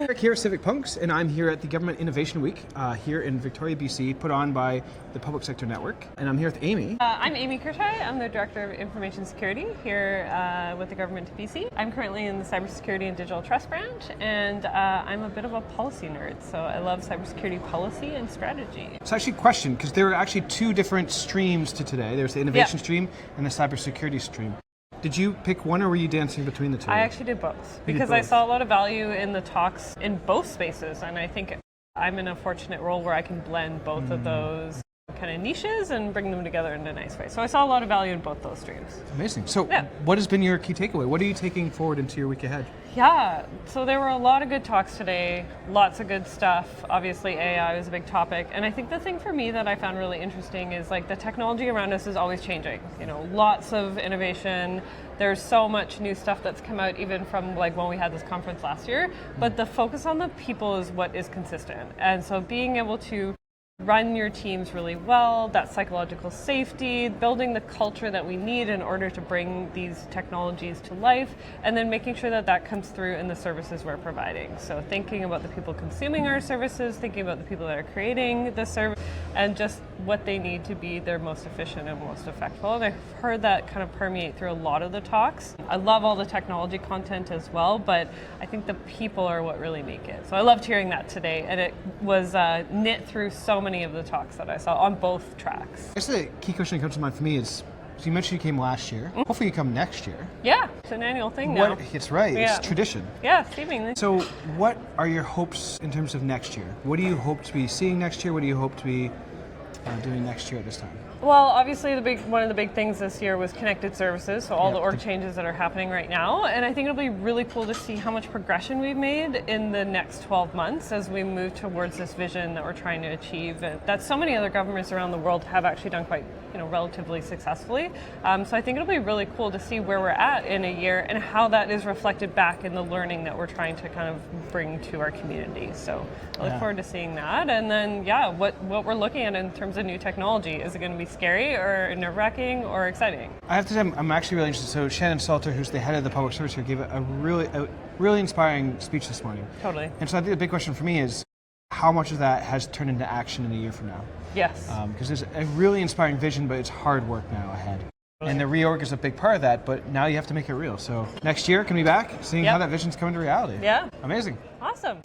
Eric here at Civic Punks, and I'm here at the Government Innovation Week here in Victoria, BC, put on by the Public Sector Network. And I'm here with Amy. I'm Amy Kirtay. I'm the Director of Information Security here with the Government of BC. I'm currently in the Cybersecurity and Digital Trust branch, and I'm a bit of a policy nerd, so I love cybersecurity policy and strategy. So actually a question, because there are actually two different streams to today. There's the innovation stream and the cybersecurity stream. Did you pick one, or were you dancing between the two? I actually did both, because I saw a lot of value in the talks in both spaces, and I think I'm in a fortunate role where I can blend both of those kind of niches and bring them together in a nice way. So I saw a lot of value in both those streams. Amazing. So what has been your key takeaway? What are you taking forward into your week ahead? Yeah, so there were a lot of good talks today, lots of good stuff. Obviously AI was a big topic, and I think the thing for me that I found really interesting is like the technology around us is always changing. You know, lots of innovation. There's so much new stuff that's come out even from like when we had this conference last year, but the focus on the people is what is consistent. And so being able to run your teams really well, that psychological safety, building the culture that we need in order to bring these technologies to life, and then making sure that that comes through in the services we're providing. So thinking about the people consuming our services, thinking about the people that are creating the service, and just what they need to be their most efficient and most effective. And I've heard that kind of permeate through a lot of the talks. I love all the technology content as well, but I think the people are what really make it. So I loved hearing that today, and it was knit through so many of the talks that I saw on both tracks. I guess the key question that comes to mind for me is, so you mentioned you came last year. Hopefully you come next year. Yeah, it's an annual thing now. It's right, it's tradition. Yeah, seemingly. So what are your hopes in terms of next year? What do you hope to be seeing next year? What do you hope to be doing next year at this time? Well, obviously one of the big things this year was connected services, so all the org changes that are happening right now, and I think it'll be really cool to see how much progression we've made in the next 12 months as we move towards this vision that we're trying to achieve, and that so many other governments around the world have actually done quite, relatively successfully. So I think it'll be really cool to see where we're at in a year and how that is reflected back in the learning that we're trying to kind of bring to our community. So I look forward to seeing that, and then what we're looking at in terms of new technology. Is it going to be scary or nerve-wracking or exciting? I have to say, I'm actually really interested. So Shannon Salter, who's the head of the public service here, gave a really inspiring speech this morning. Totally. And so I think the big question for me is, how much of that has turned into action in a year from now? Yes. Because there's a really inspiring vision, but it's hard work now ahead. And the reorg is a big part of that, but now you have to make it real. So next year, can we be back, seeing how that vision's coming to reality. Yeah. Amazing. Awesome.